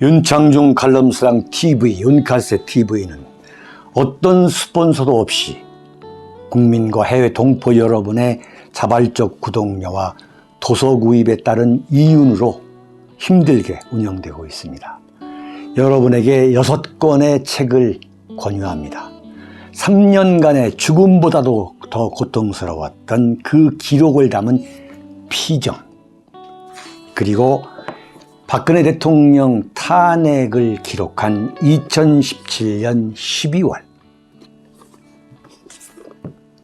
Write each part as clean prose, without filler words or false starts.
윤창중 칼럼스랑 TV, 윤칼세 TV는 어떤 스폰서도 없이 국민과 해외 동포 여러분의 자발적 구독료와 도서 구입에 따른 이윤으로 힘들게 운영되고 있습니다. 여러분에게 6권의 책을 권유합니다. 3년간의 죽음보다도 더 고통스러웠던 그 기록을 담은 피정, 그리고 박근혜 대통령 탄핵을 기록한 2017년 12월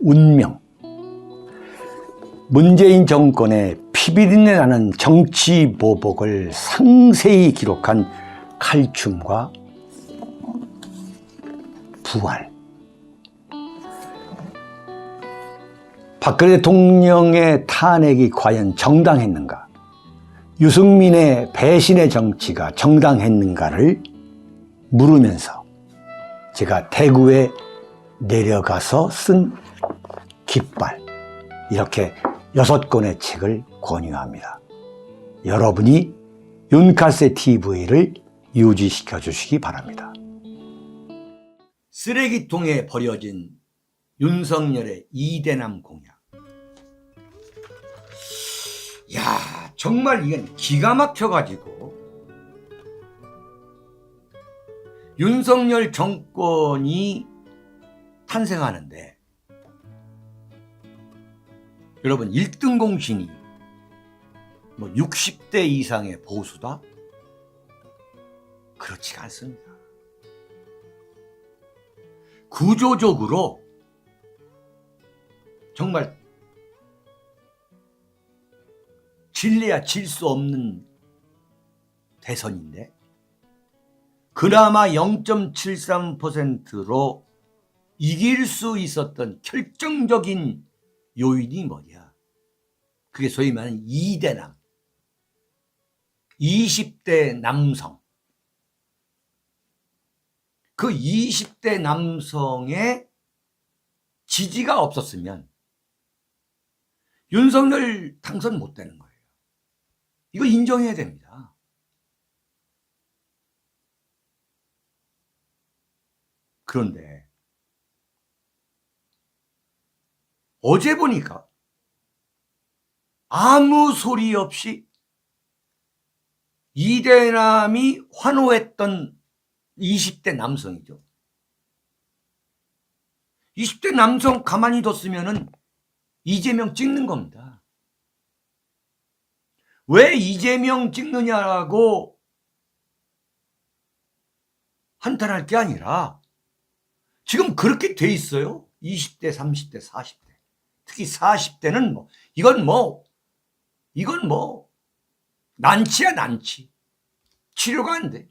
운명, 문재인 정권의 피비린내 나는 정치 보복을 상세히 기록한 칼춤과 부활, 박근혜 대통령의 탄핵이 과연 정당했는가, 유승민의 배신의 정치가 정당했는가를 물으면서 제가 대구에 내려가서 쓴 깃발, 이렇게 6권의 책을 권유합니다. 여러분이 윤칼세 TV를 유지시켜 주시기 바랍니다. 쓰레기통에 버려진 윤석열의 이대남 공약. 야, 정말 이건 기가 막혀가지고 윤석열 정권이 탄생하는데, 여러분 1등 공신이 60대 이상의 보수다? 그렇지가 않습니다. 구조적으로 정말 질래야 질 수 없는 대선인데, 그나마 0.73%로 이길 수 있었던 결정적인 요인이 뭐냐? 그게 소위 말하는 이대남, 20대 남성. 그 20대 남성의 지지가 없었으면 윤석열 당선 못 되는 거예요. 이거 인정해야 됩니다. 그런데 어제 보니까 아무 소리 없이 이대남이 환호했던 20대 남성이죠. 20대 남성 가만히 뒀으면은 이재명 찍는 겁니다. 왜 이재명 찍느냐라고 한탄할 게 아니라 지금 그렇게 돼 있어요. 20대, 30대, 40대. 특히 40대는 이건 난치야, 난치. 치료가 안 돼.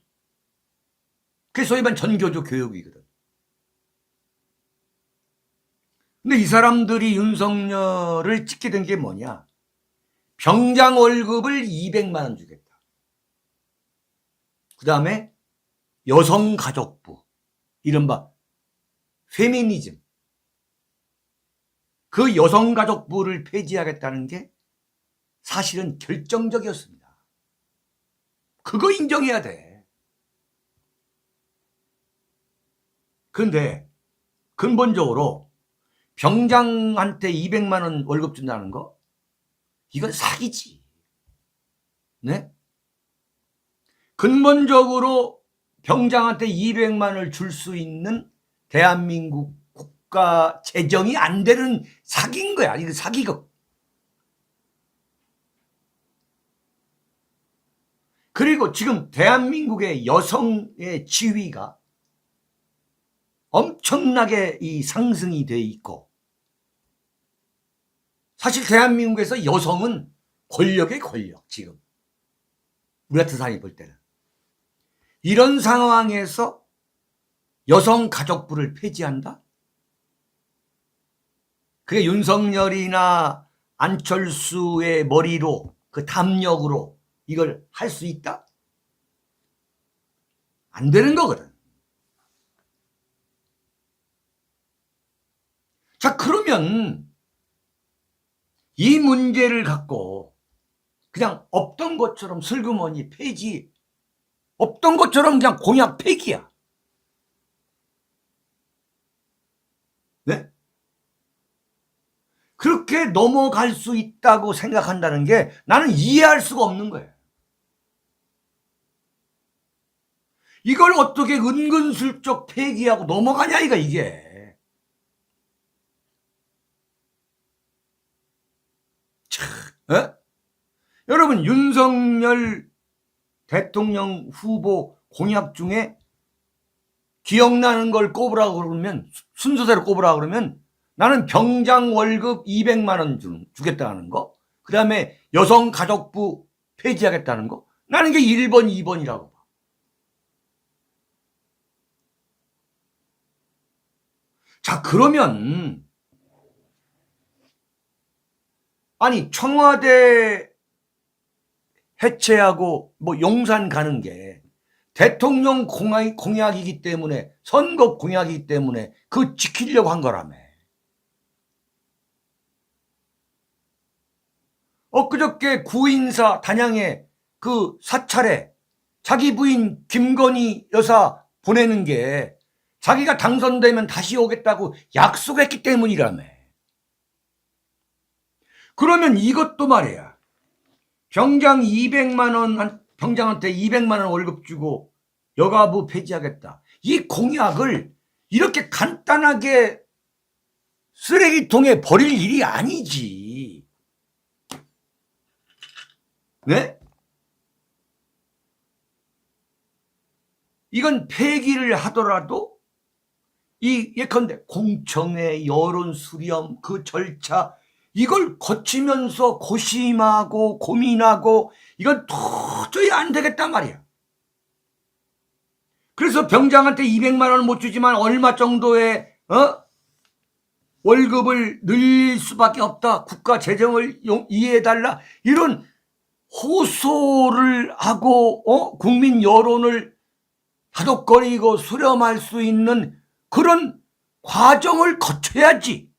그게 소위 말하는 전교조 교육이거든. 근데 이 사람들이 윤석열을 찍게 된 게 뭐냐? 병장 월급을 200만 원 주겠다. 그 다음에 여성가족부, 이른바 페미니즘. 그 여성가족부를 폐지하겠다는 게 사실은 결정적이었습니다. 그거 인정해야 돼. 그런데 근본적으로 병장한테 200만 원 월급 준다는 거, 이건 사기지. 네? 근본적으로 병장한테 200만 원을 줄 수 있는 대한민국 국가 재정이 안 되는 사기인 거야. 이거 사기극. 그리고 지금 대한민국의 여성의 지위가 엄청나게 상승이 돼 있고, 사실 대한민국에서 여성은 권력의 권력, 지금 우리 같은 사람이 볼 때는. 이런 상황에서 여성가족부를 폐지한다? 그게 윤석열이나 안철수의 머리로, 그 담력으로 이걸 할 수 있다? 안 되는 거거든. 자, 그러면 이 문제를 갖고 그냥 없던 것처럼 슬그머니 폐지 없던 것처럼 그냥 공약 폐기야. 네? 그렇게 넘어갈 수 있다고 생각한다는 게 나는 이해할 수가 없는 거예요. 이걸 어떻게 은근슬쩍 폐기하고 넘어가냐 이게. 참, 에? 여러분 윤석열 대통령 후보 공약 중에 기억나는 걸 꼽으라고 그러면, 순서대로 꼽으라고 그러면 나는 병장 월급 200만 원 주겠다는 거, 그 다음에 여성가족부 폐지하겠다는 거, 나는 이게 1번, 2번이라고 봐. 자, 그러면 아니 청와대 해체하고 뭐 용산 가는 게 대통령 공약이기 때문에, 선거 공약이기 때문에 그거 지키려고 한 거라며. 엊그저께 구인사 단양에 그 사찰에 자기 부인 김건희 여사 보내는 게 자기가 당선되면 다시 오겠다고 약속했기 때문이라며. 그러면 이것도 말이야. 병장한테 200만 원 월급 주고 여가부 폐지하겠다. 이 공약을 이렇게 간단하게 쓰레기통에 버릴 일이 아니지. 네? 이건 폐기를 하더라도 예컨대 공청회, 여론 수렴, 그 절차 이걸 거치면서 고심하고 고민하고 이건 도저히 안 되겠단 말이야. 그래서 병장한테 200만 원을 못 주지만 얼마 정도의 월급을 늘릴 수밖에 없다. 국가 재정을 이해해달라. 이런 호소를 하고 국민 여론을 다독거리고 수렴할 수 있는 그런 과정을 거쳐야지.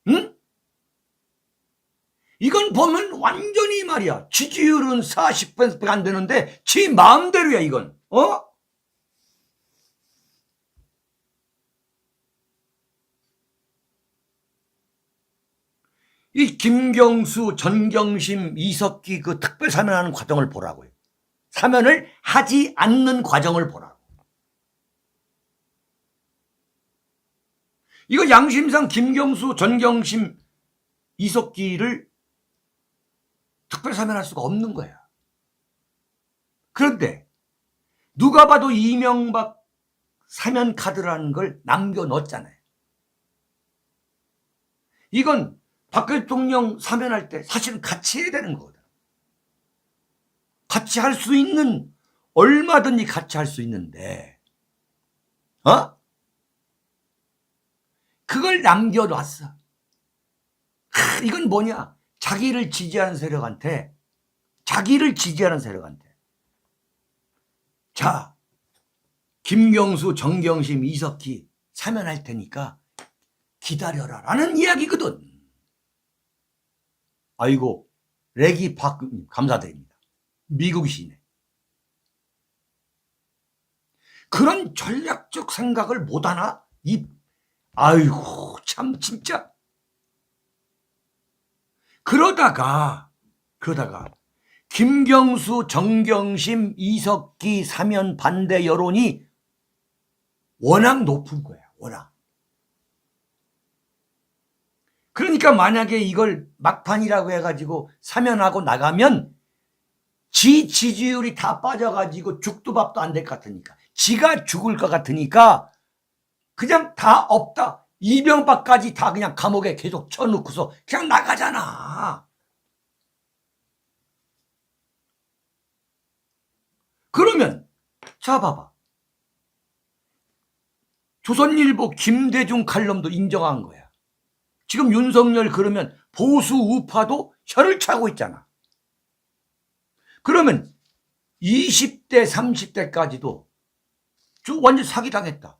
응? 이건 보면 완전히 말이야. 지지율은 40%밖에 안 되는데 지 마음대로야 이건. 이 김경수, 전경심, 이석기 그 특별 사면하는 과정을 보라고요. 사면을 하지 않는 과정을 보라고. 이거 양심상 김경수, 전경심, 이석기를 특별 사면할 수가 없는 거야. 그런데 누가 봐도 이명박 사면 카드라는 걸 남겨놓았잖아요. 이건 박 대통령 사면할 때 사실은 같이 해야 되는 거거든. 같이 할 수 있는, 얼마든지 같이 할 수 있는데 그걸 남겨놨어. 이건 뭐냐? 자기를 지지하는 세력한테 자, 김경수, 정경심, 이석기 사면할 테니까 기다려라 라는 이야기거든. 아이고, 레기 박님 감사드립니다. 미국이시네. 그런 전략적 생각을 못하나? 아이고 참 진짜. 그러다가 김경수, 정경심, 이석기 사면 반대 여론이 워낙 높은 거야. 워낙. 그러니까 만약에 이걸 막판이라고 해가지고 사면하고 나가면 지 지지율이 다 빠져가지고 죽도 밥도 안 될 것 같으니까, 지가 죽을 것 같으니까 그냥 다 없다. 이명박까지 다 그냥 감옥에 계속 쳐놓고서 그냥 나가잖아. 그러면 자 봐봐. 조선일보 김대중 칼럼도 인정한 거야. 지금 윤석열 그러면 보수 우파도 혀를 차고 있잖아. 그러면 20대 30대까지도 완전 사기당했다.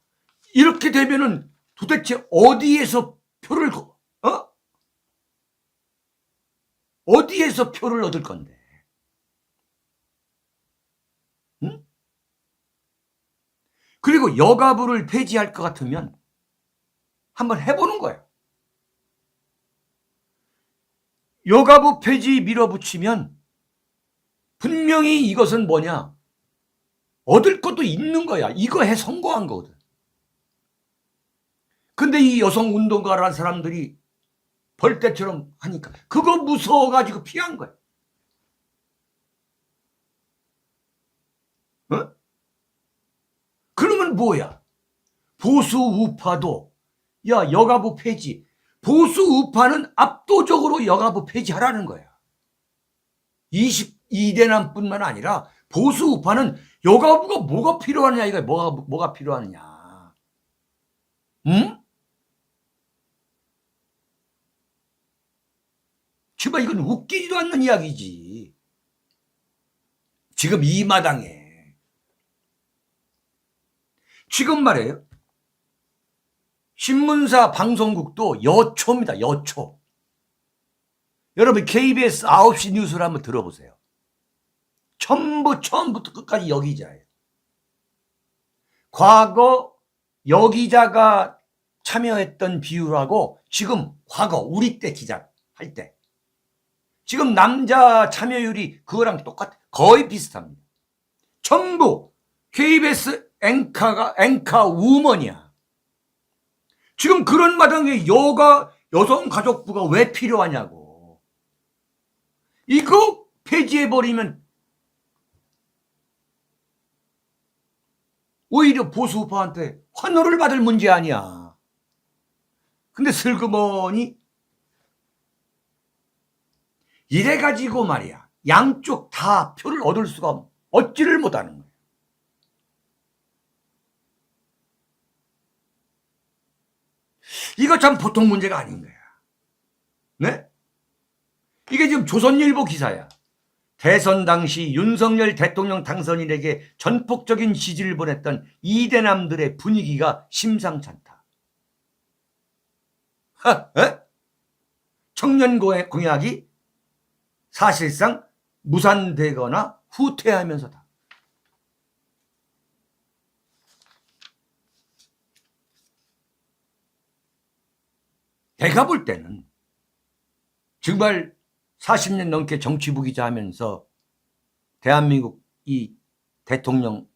이렇게 되면은 도대체 어디에서 표를 어디에서 표를 얻을 건데? 응? 그리고 여가부를 폐지할 것 같으면 한번 해보는 거예요. 여가부 폐지 밀어붙이면 분명히 이것은 뭐냐, 얻을 것도 있는 거야. 이거 해 성공한 거거든. 근데 이 여성운동가라는 사람들이 벌떼처럼 하니까 그거 무서워가지고 피한 거야. 어? 그러면 뭐야? 보수 우파도 야 여가부 폐지. 보수 우파는 압도적으로 여가부 폐지하라는 거야. 22대남뿐만 아니라 보수 우파는 여가부가 뭐가 필요하느냐, 이거 뭐가 필요하느냐. 응? 정말 이건 웃기지도 않는 이야기지. 지금 이 마당에 지금 말이에요. 신문사 방송국도 여초입니다. 여초. 여러분 KBS 9시 뉴스를 한번 들어보세요. 전부 처음부터 끝까지 여기자예요. 과거 여기자가 참여했던 비율하고 지금 과거 우리 때 기자 할 때 지금 남자 참여율이 그거랑 똑같아. 거의 비슷합니다. 전부 KBS 앵커 우먼이야. 지금 그런 마당에 여성가족부가 왜 필요하냐고. 이거 폐지해버리면 오히려 보수우파한테 환호를 받을 문제 아니야. 근데 슬그머니 이래가지고 말이야, 양쪽 다 표를 얻을 수가 얻지를 못하는 거예요. 이거 참 보통 문제가 아닌 거야. 네? 이게 지금 조선일보 기사야. 대선 당시 윤석열 대통령 당선인에게 전폭적인 지지를 보냈던 이대남들의 분위기가 심상찮다. 청년 공약이 사실상 무산되거나 후퇴하면서다. 내가 볼 때는 정말 40년 넘게 정치부 기자 하면서 대한민국 이 대통령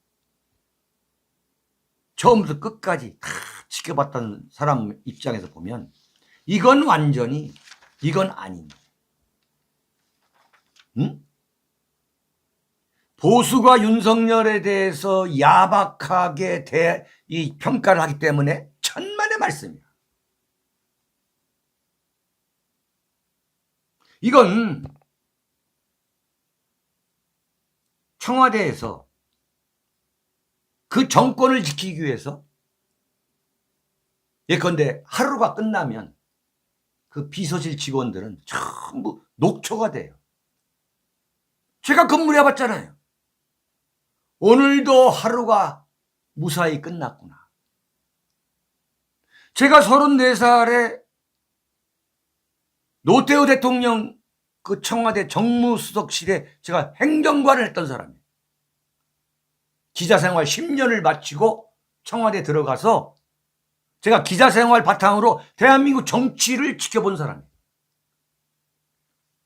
처음부터 끝까지 다 지켜봤던 사람 입장에서 보면 이건 완전히 이건 아닙니다. 응? 보수가 윤석열에 대해서 야박하게 이 평가를 하기 때문에 천만의 말씀이야. 이건 청와대에서 그 정권을 지키기 위해서 예컨대 하루가 끝나면 그 비서실 직원들은 전부 녹초가 돼요. 제가 근무를 해봤잖아요. 오늘도 하루가 무사히 끝났구나. 제가 34살에 노태우 대통령 그 청와대 정무수석실에 제가 행정관을 했던 사람이에요. 기자생활 10년을 마치고 청와대 들어가서 제가 기자생활 바탕으로 대한민국 정치를 지켜본 사람이에요.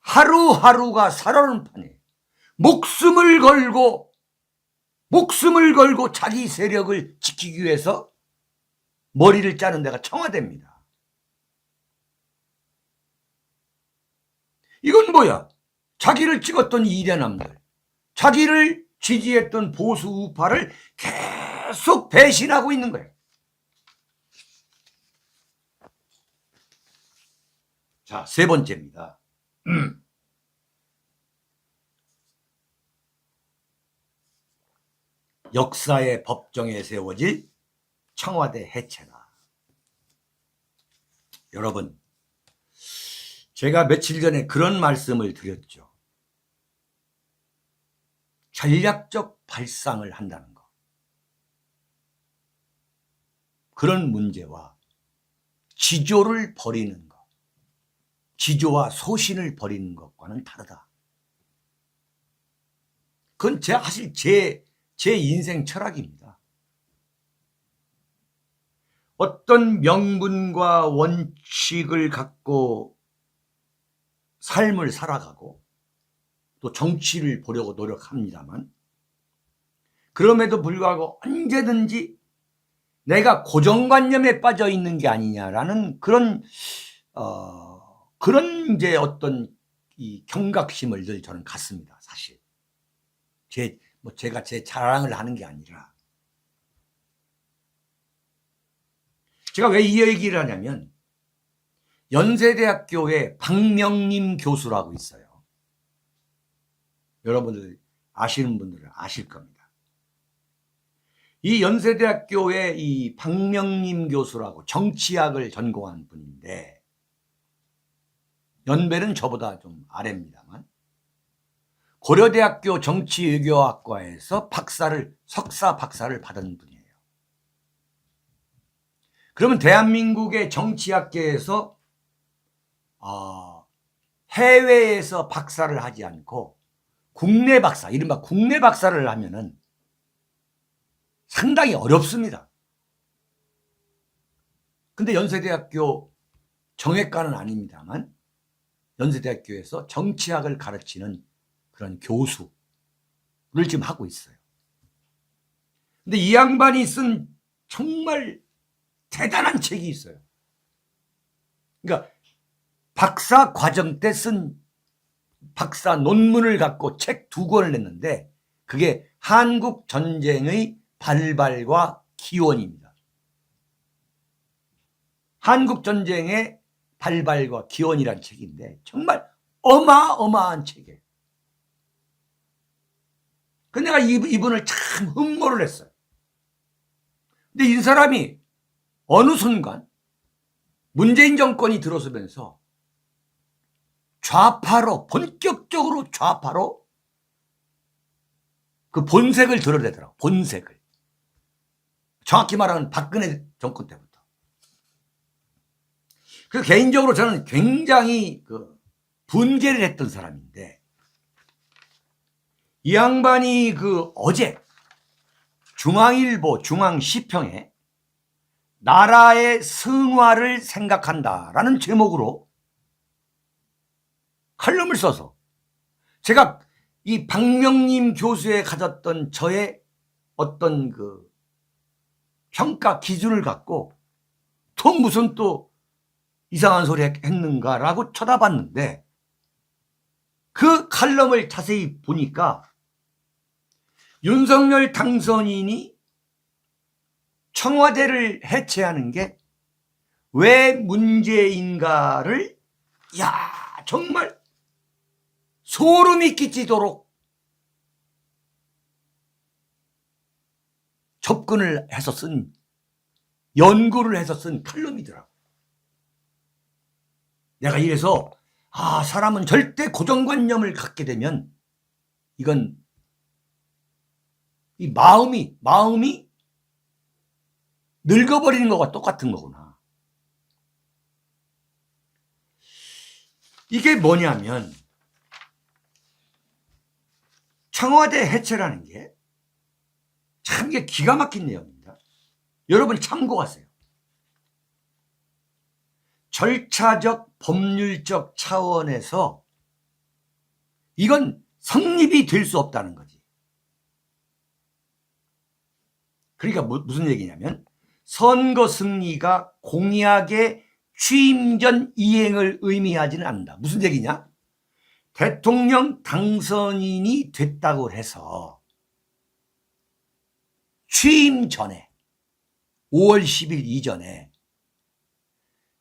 하루하루가 살아오는 판이에요. 목숨을 걸고 자기 세력을 지키기 위해서 머리를 짜는 데가 청와대입니다. 이건 뭐야? 자기를 찍었던 이대남들, 자기를 지지했던 보수 우파를 계속 배신하고 있는 거예요. 자, 세 번째입니다. 역사의 법정에 세워질 청와대 해체다. 여러분, 제가 며칠 전에 그런 말씀을 드렸죠. 전략적 발상을 한다는 것. 그런 문제와 지조를 버리는 것, 지조와 소신을 버리는 것과는 다르다. 그건 사실 제 인생 철학입니다. 어떤 명분과 원칙을 갖고 삶을 살아가고 또 정치를 보려고 노력합니다만, 그럼에도 불구하고 언제든지 내가 고정관념에 빠져 있는 게 아니냐라는 그런 이제 어떤 이 경각심을 늘 저는 갖습니다. 사실 제가 제 자랑을 하는 게 아니라, 제가 왜 이 얘기를 하냐면, 연세대학교에 박명림 교수라고 있어요. 여러분들 아시는 분들은 아실 겁니다. 이 연세대학교에 이 박명림 교수라고 정치학을 전공한 분인데, 연배는 저보다 좀 아래입니다만, 고려대학교 정치외교학과에서 석사 박사를 받은 분이에요. 그러면 대한민국의 정치학계에서 해외에서 박사를 하지 않고 국내 박사, 이른바 국내 박사를 하면은 상당히 어렵습니다. 근데 연세대학교 정외과는 아닙니다만, 연세대학교에서 정치학을 가르치는 그런 교수를 지금 하고 있어요. 근데 이 양반이 쓴 정말 대단한 책이 있어요. 그러니까 박사 과정 때 쓴 박사 논문을 갖고 책 2권을 냈는데, 그게 한국 전쟁의 발발과 기원입니다. 한국 전쟁의 발발과 기원이란 책인데 정말 어마어마한 책이에요. 근데 내가 이분을 참 흠모를 했어요. 근데 이 사람이 어느 순간 문재인 정권이 들어서면서 본격적으로 좌파로 그 본색을 드러내더라고. 본색을. 정확히 말하면 박근혜 정권 때부터. 그래서 개인적으로 저는 굉장히 분개를 했던 사람인데, 이 양반이 어제 중앙일보 중앙시평에 나라의 승화를 생각한다라는 제목으로 칼럼을 써서, 제가 이 박명림 교수에 가졌던 저의 어떤 평가 기준을 갖고 또 무슨 또 이상한 소리 했는가라고 쳐다봤는데, 그 칼럼을 자세히 보니까 윤석열 당선인이 청와대를 해체하는 게 왜 문제인가를 정말 소름이 끼치도록 접근을 해서 연구를 해서 쓴 칼럼이더라고. 내가 이래서 사람은 절대 고정관념을 갖게 되면 이건 이 마음이 늙어버리는 것과 똑같은 거구나. 이게 뭐냐면, 청와대 해체라는 게 참 이게 기가 막힌 내용입니다. 여러분 참고하세요. 절차적 법률적 차원에서 이건 성립이 될 수 없다는 거지. 그러니까 무슨 얘기냐면, 선거 승리가 공약의 취임 전 이행을 의미하지는 않는다. 무슨 얘기냐? 대통령 당선인이 됐다고 해서 취임 전에 5월 10일 이전에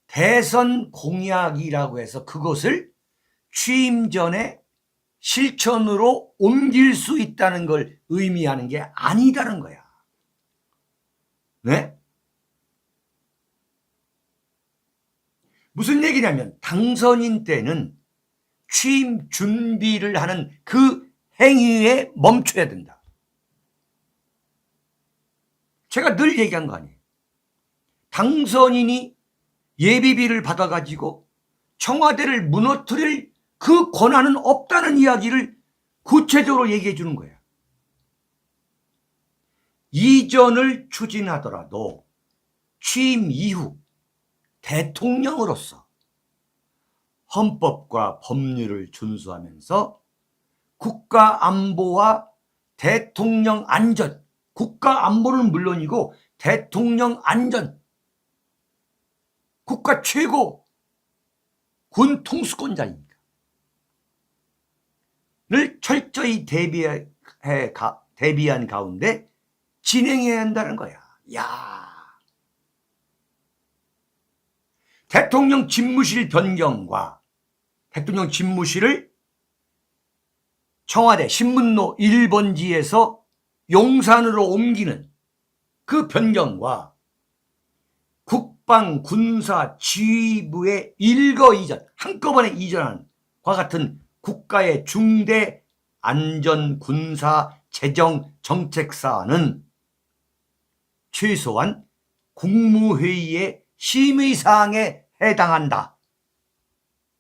대선 공약이라고 해서 그것을 취임 전에 실천으로 옮길 수 있다는 걸 의미하는 게 아니다는 거야. 네? 무슨 얘기냐면, 당선인 때는 취임 준비를 하는 그 행위에 멈춰야 된다. 제가 늘 얘기한 거 아니에요. 당선인이 예비비를 받아가지고 청와대를 무너뜨릴 그 권한은 없다는 이야기를 구체적으로 얘기해 주는 거예요. 이전을 추진하더라도 취임 이후 대통령으로서 헌법과 법률을 준수하면서 국가 안보와 대통령 안전, 국가 안보는 물론이고 대통령 안전, 국가 최고 군 통수권자입니다. 를 철저히 대비한 가운데 진행해야 한다는 거야. 야, 대통령 집무실 변경과 대통령 집무실을 청와대 신문로 1번지에서 용산으로 옮기는 그 변경과 국방, 군사, 지휘부의 일거 이전, 한꺼번에 이전하는 과 같은 국가의 중대 안전, 군사, 재정, 정책 사안은 최소한 국무회의의 심의사항에 해당한다.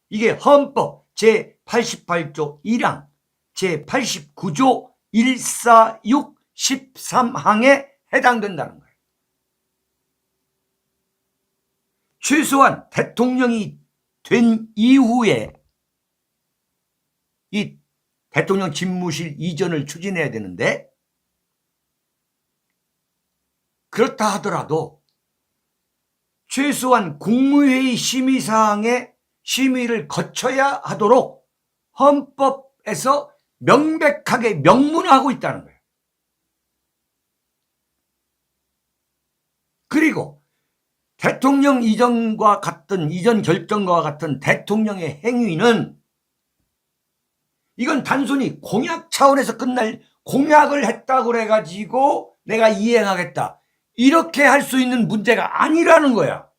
이게 헌법 제88조 1항, 제89조 146, 13항에 해당된다는 거예요. 최소한 대통령이 된 이후에 이 대통령 집무실 이전을 추진해야 되는데, 그렇다 하더라도 최소한 국무회의 심의사항에 심의를 거쳐야 하도록 헌법에서 명백하게 명문화하고 있다는 거예요. 그리고 대통령 이전 결정과 같은 대통령의 행위는 이건 단순히 공약 차원에서 끝날, 공약을 했다고 그래가지고 내가 이행하겠다, 이렇게 할 수 있는 문제가 아니라는 거야.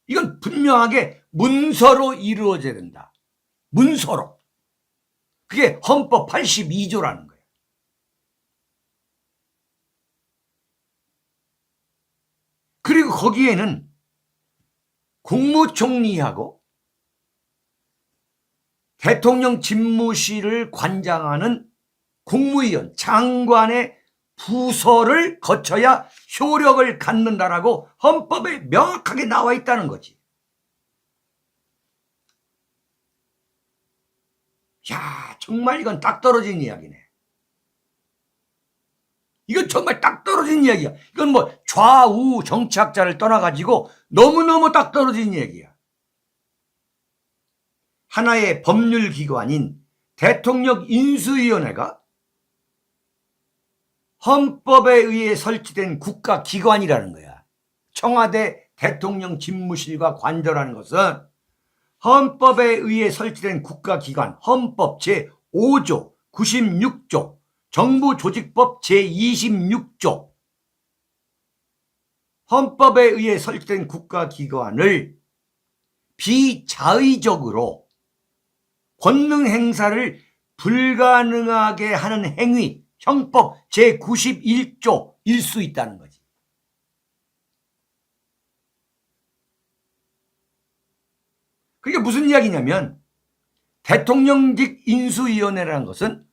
이건 분명하게 문서로 이루어져야 된다. 문서로. 그게 헌법 82조라는 거예요. 그리고 거기에는 국무총리하고 대통령 집무실을 관장하는 국무위원, 장관의 부서를 거쳐야 효력을 갖는다라고 헌법에 명확하게 나와 있다는 거지. 야, 정말 이건 딱 떨어진 이야기네. 이건 정말 딱 떨어진 이야기야. 이건 뭐 좌우 정치학자를 떠나가지고 너무너무 딱 떨어진 이야기야. 하나의 법률기관인 대통령 인수위원회가 헌법에 의해 설치된 국가기관이라는 거야. 청와대 대통령 집무실과 관저라는 것은 헌법에 의해 설치된 국가기관, 헌법 제5조, 96조, 정부조직법 제26조, 헌법에 의해 설치된 국가기관을 비자의적으로 권능 행사를 불가능하게 하는 행위, 형법 제91조일 수 있다는 거지. 그게 무슨 이야기냐면, 대통령직 인수위원회라는 것은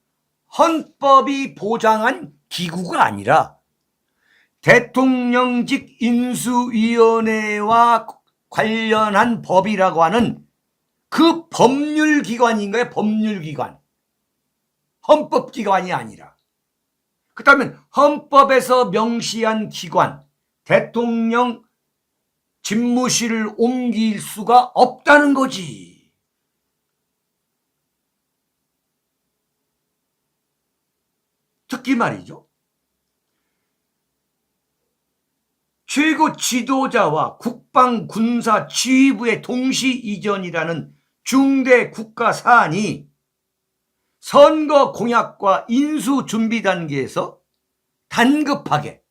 헌법이 보장한 기구가 아니라 대통령직 인수위원회와 관련한 법이라고 하는 그 법률기관인 거예요. 법률기관. 헌법기관이 아니라. 그렇다면 헌법에서 명시한 기관, 대통령 집무실을 옮길 수가 없다는 거지. 특히 말이죠, 최고 지도자와 국방, 군사, 지휘부의 동시 이전이라는 중대 국가 사안이 선거 공약과 인수 준비 단계에서 단급하게,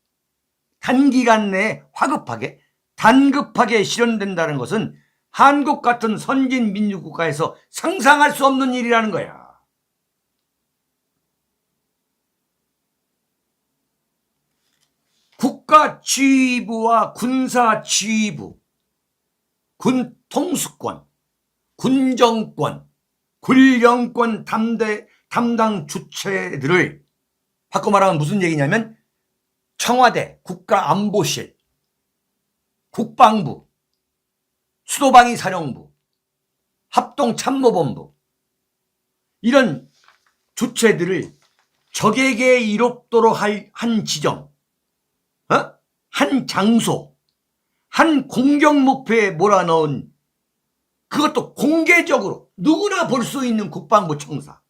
단기간 내에 화급하게, 단급하게 실현된다는 것은 한국 같은 선진 민주국가에서 상상할 수 없는 일이라는 거야. 국가 지휘부와 군사 지휘부, 군 통수권, 군정권, 군령권 담당 주체들을 바꿔 말하면 무슨 얘기냐면 청와대, 국가안보실, 국방부, 수도방위 사령부, 합동참모본부 이런 주체들을 적에게 이롭도록 한 지점, 한 장소, 한 공격 목표에 몰아넣은 그것도 공개적으로 누구나 볼 수 있는 국방부 청사.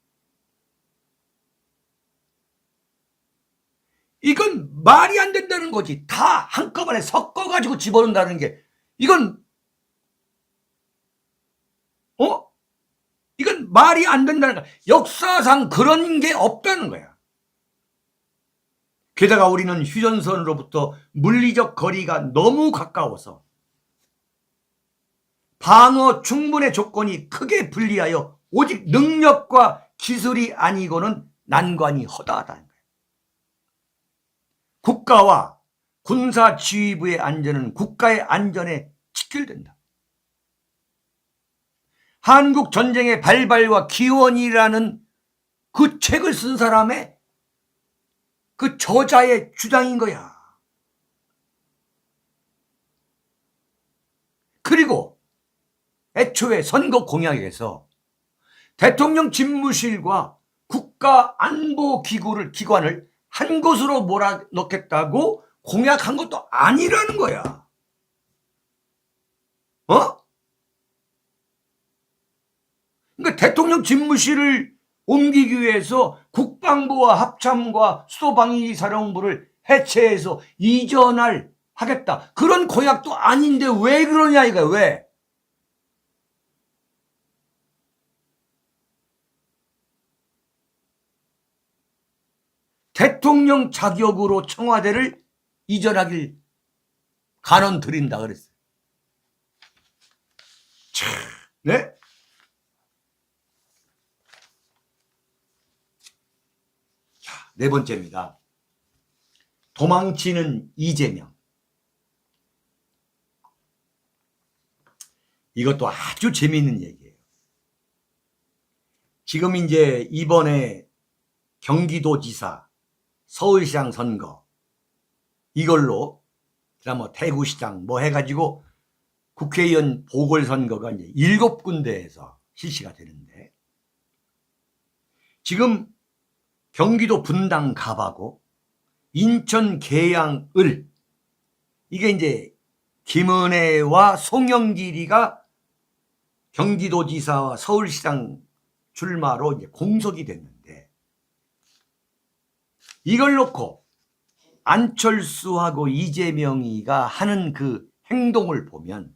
이건 말이 안 된다는 거지. 다 한꺼번에 섞어가지고 집어넣는다는 게 이건 이건 말이 안 된다는 거야. 역사상 그런 게 없다는 거야. 게다가 우리는 휴전선으로부터 물리적 거리가 너무 가까워서 방어 충분의 조건이 크게 불리하여 오직 능력과 기술이 아니고는 난관이 허다하다는 거예요. 국가와 군사지휘부의 안전은 국가의 안전에 직결된다. 한국 전쟁의 발발과 기원이라는 그 책을 쓴 사람의 그 저자의 주장인 거야. 그리고 애초에 선거 공약에서 대통령 집무실과 국가안보기관을 한 곳으로 몰아넣겠다고 공약한 것도 아니라는 거야. 그러니까 대통령 집무실을 옮기기 위해서 국방부와 합참과 수도방위사령부를 해체해서 이전을 하겠다. 그런 공약도 아닌데 왜 그러냐 이거야. 왜? 대통령 자격으로 청와대를 이전하길 간언 드린다 그랬어요. 네? 자, 네 번째입니다. 도망치는 이재명. 이것도 아주 재미있는 얘기예요. 지금 이제 이번에 경기도지사, 서울시장 선거 이걸로 그다음 뭐 대구시장 뭐 해가지고 국회의원 보궐선거가 이제 7군데에서 실시가 되는데 지금 경기도 분당 갑하고 인천 계양 을 이게 이제 김은혜와 송영길이가 경기도지사와 서울시장 출마로 이제 공석이 됐는데 이걸 놓고 안철수하고 이재명이가 하는 그 행동을 보면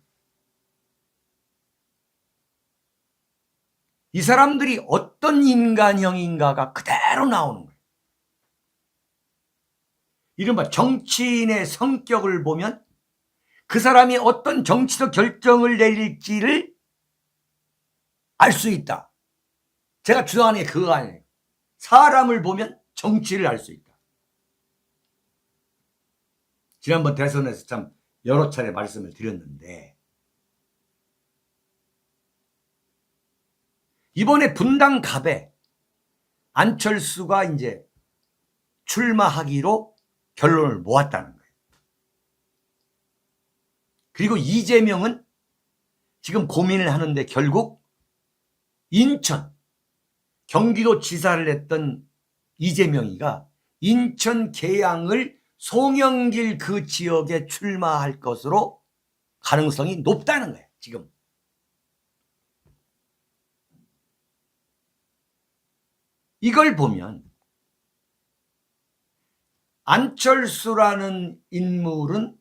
이 사람들이 어떤 인간형인가가 그대로 나오는 거예요. 이른바 정치인의 성격을 보면 그 사람이 어떤 정치적 결정을 내릴지를 알 수 있다. 제가 주장하는 게 그거 아니에요. 사람을 보면 정치를 알 수 있다. 지난번 대선에서 참 여러 차례 말씀을 드렸는데 이번에 분당 갑에 안철수가 이제 출마하기로 결론을 모았다는 거예요. 그리고 이재명은 지금 고민을 하는데 결국 인천, 경기도 지사를 했던 이재명이가 인천 계양을 송영길 그 지역에 출마할 것으로 가능성이 높다는 거예요. 지금. 이걸 보면 안철수라는 인물은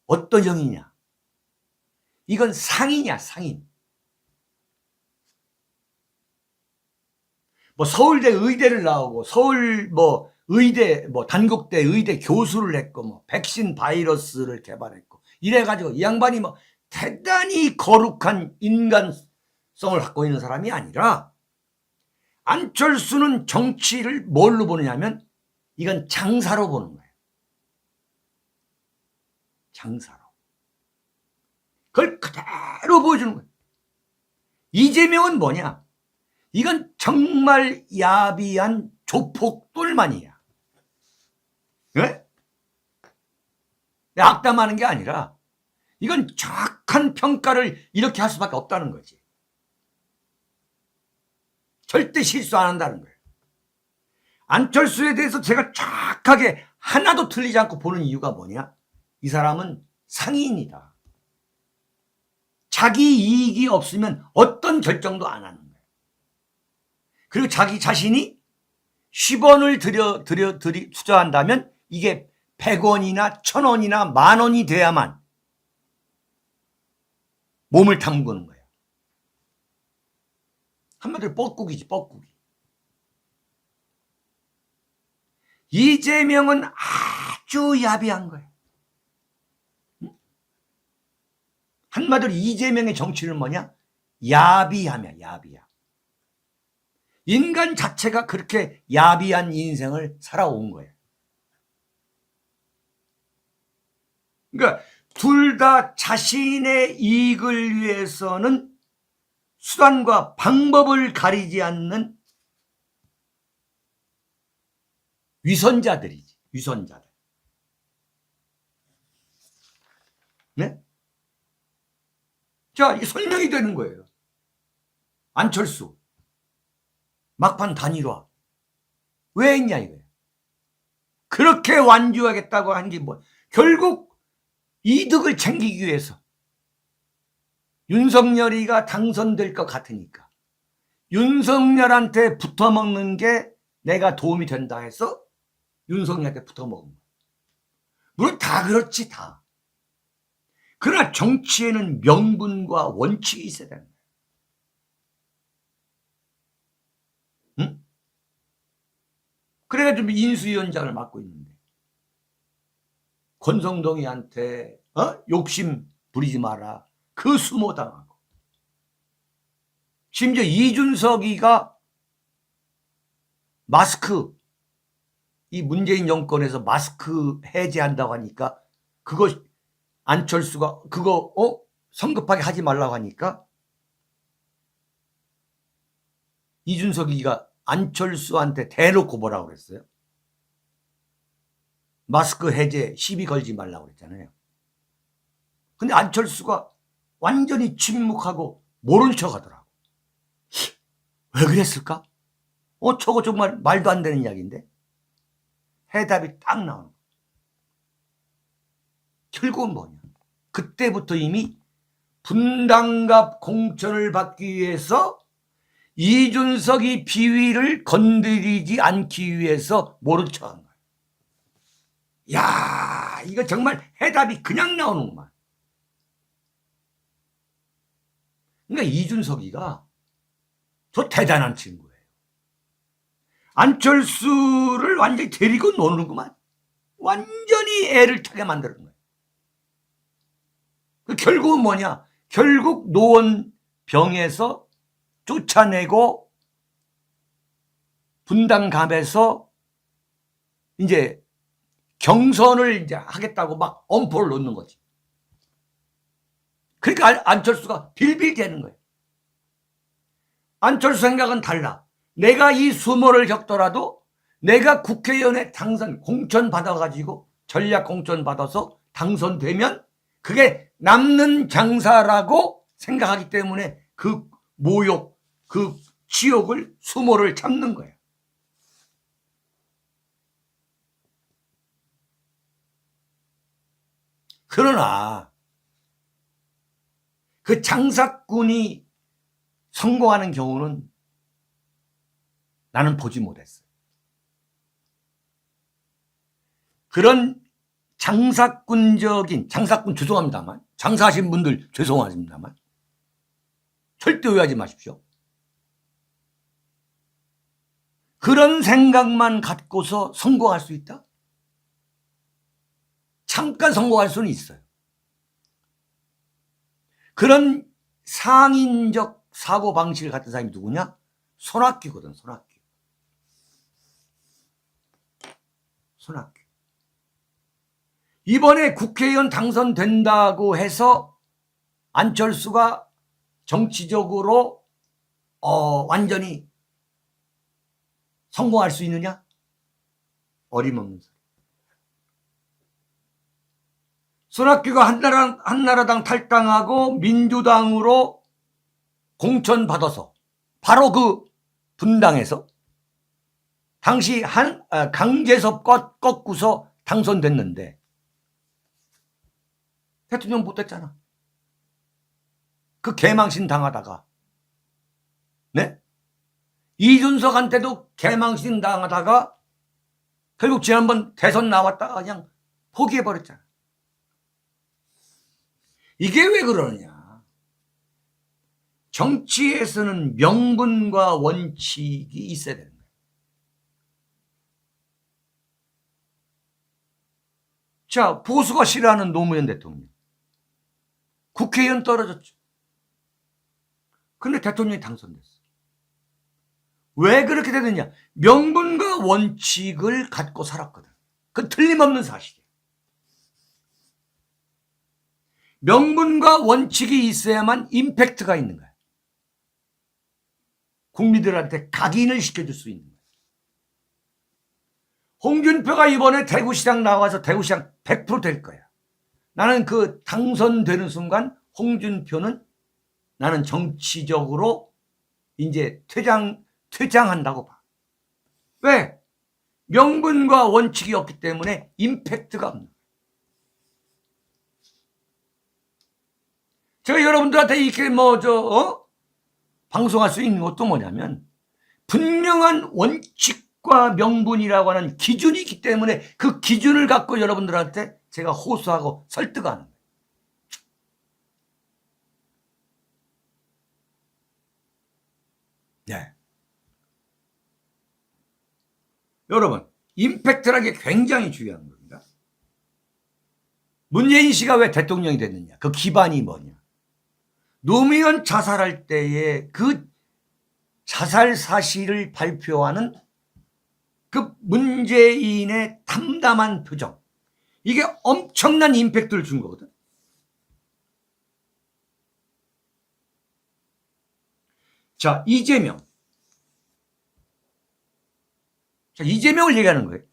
어떤 형이냐? 이건 상인이야, 상인. 뭐 서울대 의대를 나오고 서울 뭐 의대 뭐 단국대 의대 교수를 했고 뭐 백신 바이러스를 개발했고 이래가지고 이 양반이 뭐 대단히 거룩한 인간성을 갖고 있는 사람이 아니라 안철수는 정치를 뭘로 보느냐면 이건 장사로 보는 거예요. 장사로. 그걸 그대로 보여주는 거예요. 이재명은 뭐냐? 이건 정말 야비한 조폭돌만이야. 네? 악담하는 게 아니라 이건 정확한 평가를 이렇게 할 수밖에 없다는 거지. 절대 실수 안 한다는 거예요. 안철수에 대해서 제가 정확하게 하나도 틀리지 않고 보는 이유가 뭐냐? 이 사람은 상인이다. 자기 이익이 없으면 어떤 결정도 안 하는 거예요. 그리고 자기 자신이 10원을 투자한다면 이게 100원이나 1000원이나 만원이 돼야만 몸을 담그는 거예요. 한마디로 뻐꾸기지, 뻐꾸기. 이재명은 아주 야비한 거예요. 한마디로 이재명의 정치는 뭐냐? 야비함이야, 야비야. 인간 자체가 그렇게 야비한 인생을 살아온 거예요. 그러니까 둘 다 자신의 이익을 위해서는 수단과 방법을 가리지 않는 위선자들이지, 위선자들. 네? 자, 이게 설명이 되는 거예요. 안철수. 막판 단일화. 왜 했냐, 이거예요. 그렇게 완주하겠다고 한 게 뭐, 결국 이득을 챙기기 위해서. 윤석열이가 당선될 것 같으니까. 윤석열한테 붙어먹는 게 내가 도움이 된다 해서 윤석열한테 붙어먹은 거예요. 물론 다 그렇지, 다. 그러나 정치에는 명분과 원칙이 있어야 되는 거예요. 응? 그래가지고 인수위원장을 맡고 있는데 권성동이한테 욕심 부리지 마라. 그 수모당하고. 심지어 이준석이가 마스크, 이 문재인 정권에서 마스크 해제한다고 하니까 그거 안철수가 그거 성급하게 하지 말라고 하니까 이준석이가 안철수한테 대놓고 뭐라고 그랬어요? 마스크 해제 시비 걸지 말라고 그랬잖아요. 근데 안철수가 완전히 침묵하고 모른 척 하더라고. 왜 그랬을까? 저거 정말 말도 안 되는 이야기인데. 해답이 딱 나오는 거야. 결국은 뭐냐? 그때부터 이미 분당갑 공천을 받기 위해서 이준석이 비위를 건드리지 않기 위해서 모른 척한 거야. 야, 이거 정말 해답이 그냥 나오는구만. 그러니까 이준석이가 저 대단한 친구예요. 안철수를 완전히 데리고 노는구만. 완전히 애를 타게 만드는 거예요. 결국은 뭐냐? 결국 노원병에서 쫓아내고 분당갑에서 이제 경선을 이제 하겠다고 막 엄포를 놓는 거지. 그러니까 안철수가 빌빌대는 거예요. 안철수 생각은 달라. 내가 이 수모를 겪더라도 내가 국회의원에 당선 공천 받아가지고 전략 공천 받아서 당선되면 그게 남는 장사라고 생각하기 때문에 그 모욕, 그 치욕을 수모를 참는 거예요. 그러나 그 장사꾼이 성공하는 경우는 나는 보지 못했어요. 그런 장사꾼 죄송합니다만, 장사하신 분들 죄송합니다만 절대 오해하지 마십시오. 그런 생각만 갖고서 성공할 수 있다? 잠깐 성공할 수는 있어요. 그런 상인적 사고방식을 갖는 사람이 누구냐? 손학규거든, 손학규. 이번에 국회의원 당선된다고 해서 안철수가 정치적으로 완전히 성공할 수 있느냐? 어림없는 소리. 손학규가 한나라당 탈당하고 민주당으로 공천받아서 바로 그 분당에서 당시 강재섭과 꺾고서 당선됐는데 대통령 못됐잖아. 그 개망신 당하다가, 네? 이준석한테도 개망신 당하다가 결국 지난번 대선 나왔다가 그냥 포기해버렸잖아. 이게 왜 그러느냐. 정치에서는 명분과 원칙이 있어야 되는 거예요. 자, 보수가 싫어하는 노무현 대통령. 국회의원 떨어졌죠. 근데 대통령이 당선됐어. 왜 그렇게 되느냐. 명분과 원칙을 갖고 살았거든. 그건 틀림없는 사실이에요. 명분과 원칙이 있어야만 임팩트가 있는 거야. 국민들한테 각인을 시켜줄 수 있는 거야. 홍준표가 이번에 대구시장 나와서 대구시장 100% 될 거야. 나는 그 당선되는 순간 홍준표는 나는 정치적으로 이제 퇴장한다고 봐. 왜? 명분과 원칙이 없기 때문에 임팩트가 없는 거야. 제가 여러분들한테 이렇게 방송할 수 있는 것도 뭐냐면 분명한 원칙과 명분이라고 하는 기준이 있기 때문에 그 기준을 갖고 여러분들한테 제가 호소하고 설득하는 거예요. 네. 여러분, 임팩트라는 게 굉장히 중요한 겁니다. 문재인 씨가 왜 대통령이 됐느냐? 그 기반이 뭐냐? 노무현 자살할 때의 그 자살 사실을 발표하는 그 문재인의 담담한 표정. 이게 엄청난 임팩트를 준 거거든. 자, 이재명. 자, 이재명을 얘기하는 거예요.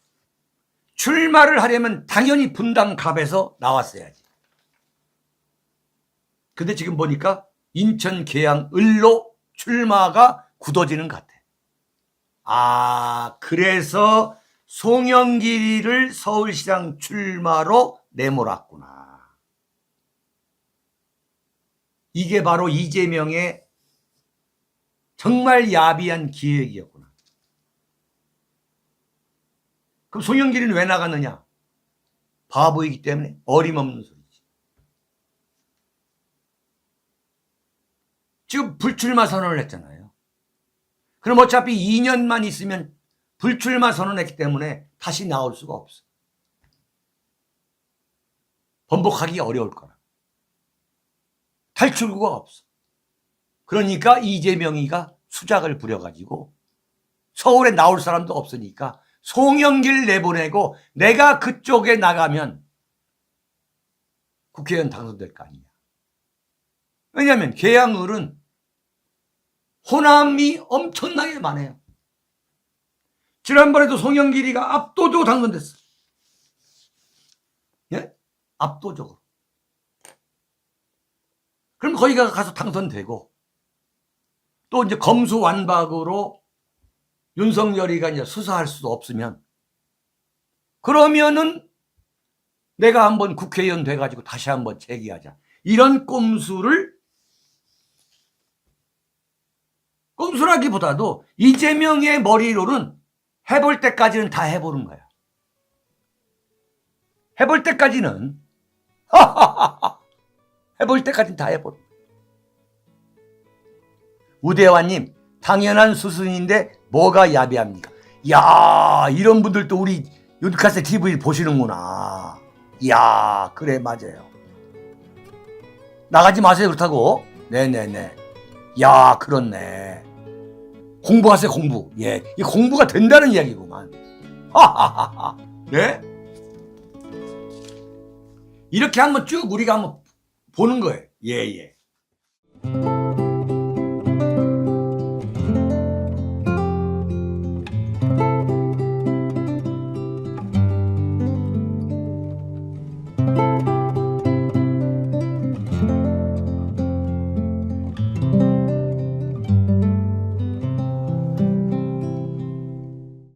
출마를 하려면 당연히 분당 갑에서 나왔어야지. 근데 지금 보니까 인천 계양 을로 출마가 굳어지는 것 같아. 아, 그래서 송영길을 서울시장 출마로 내몰았구나. 이게 바로 이재명의 정말 야비한 기획이었구나. 그럼 송영길은 왜 나갔느냐? 바보이기 때문에. 어림없는 소리지. 지금 불출마 선언을 했잖아요. 그럼 어차피 2년만 있으면 불출마 선언했기 때문에 다시 나올 수가 없어. 번복하기 어려울 거라. 탈출구가 없어. 그러니까 이재명이가 수작을 부려가지고 서울에 나올 사람도 없으니까 송영길 내보내고 내가 그쪽에 나가면 국회의원 당선될 거 아니냐. 왜냐하면 계양을은 호남이 엄청나게 많아요. 지난번에도 송영길이가 압도적으로 당선됐어. 예? 압도적으로. 그럼 거기가 가서 당선되고 또 이제 검수완박으로 윤석열이가 이제 수사할 수도 없으면 그러면은 내가 한번 국회의원 돼가지고 다시 한번 재기하자. 이런 꼼수라기보다도 이재명의 머리로는 해볼 때까지는 다 해보는 거야. 해볼 때까지는 해볼 때까지는 다 해보는 거야. 우대환님, 당연한 수순인데 뭐가 야비합니까? 야, 이런 분들도 우리 유드카세 TV 보시는구나. 야, 그래, 맞아요. 나가지 마세요, 그렇다고. 네네네. 야, 그렇네. 공부하세요, 공부. 예, 이 공부가 된다는 이야기구만. 하하하하. 네? 이렇게 한번 쭉 우리가 한번 보는 거예요. 예, 예.